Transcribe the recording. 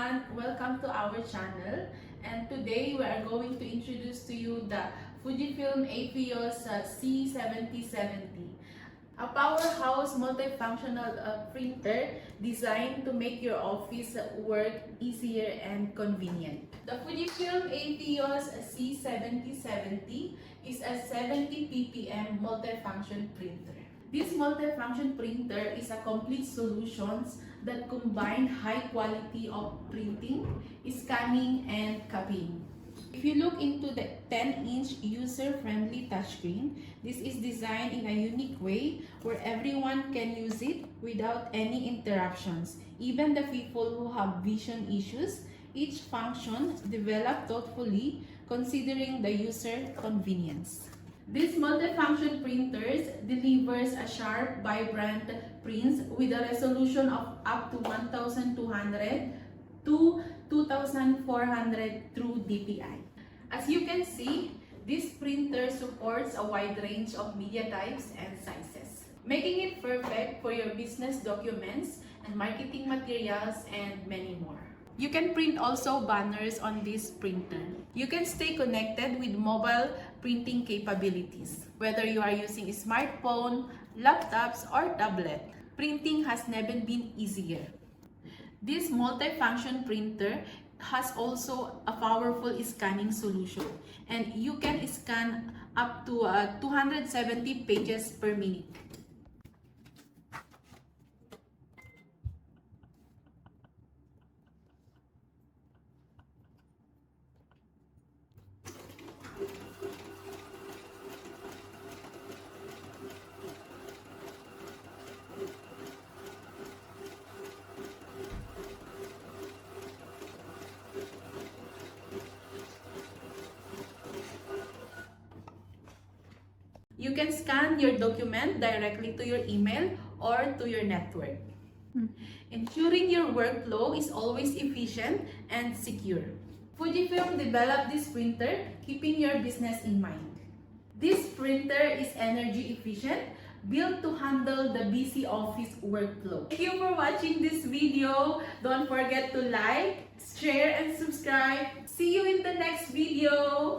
everyone, welcome to our channel, and today we are going to introduce to you the Fujifilm APOS C7070, a powerhouse multifunctional printer designed to make your office work easier and convenient. The Fujifilm APOS C7070 is a 70 ppm multifunction printer. This multifunction printer is a complete solution that combine high quality of printing, scanning, and copying. If you look into the 10-inch user-friendly touchscreen, this is designed in a unique way where everyone can use it without any interruptions, even the people who have vision issues. Each function developed thoughtfully considering the user convenience. This multifunction printers delivers a sharp, vibrant prints with a resolution of up to 1200 to 2400 through DPI. As you can see, this printer supports a wide range of media types and sizes, making it perfect for your business documents and marketing materials and many more. You can print also banners on this printer. You can stay connected with mobile printing capabilities. Whether you are using a smartphone, laptops, or tablet, printing has never been easier. This multifunction printer has also a powerful scanning solution, and you can scan up to 270 pages per minute. You can scan your document directly to your email or to your network, ensuring your workflow is always efficient and secure. Fujifilm developed this printer keeping your business in mind. This printer is energy efficient, built to handle the busy office workflow. Thank you for watching this video. Don't forget to like, share, and subscribe. See you in the next video.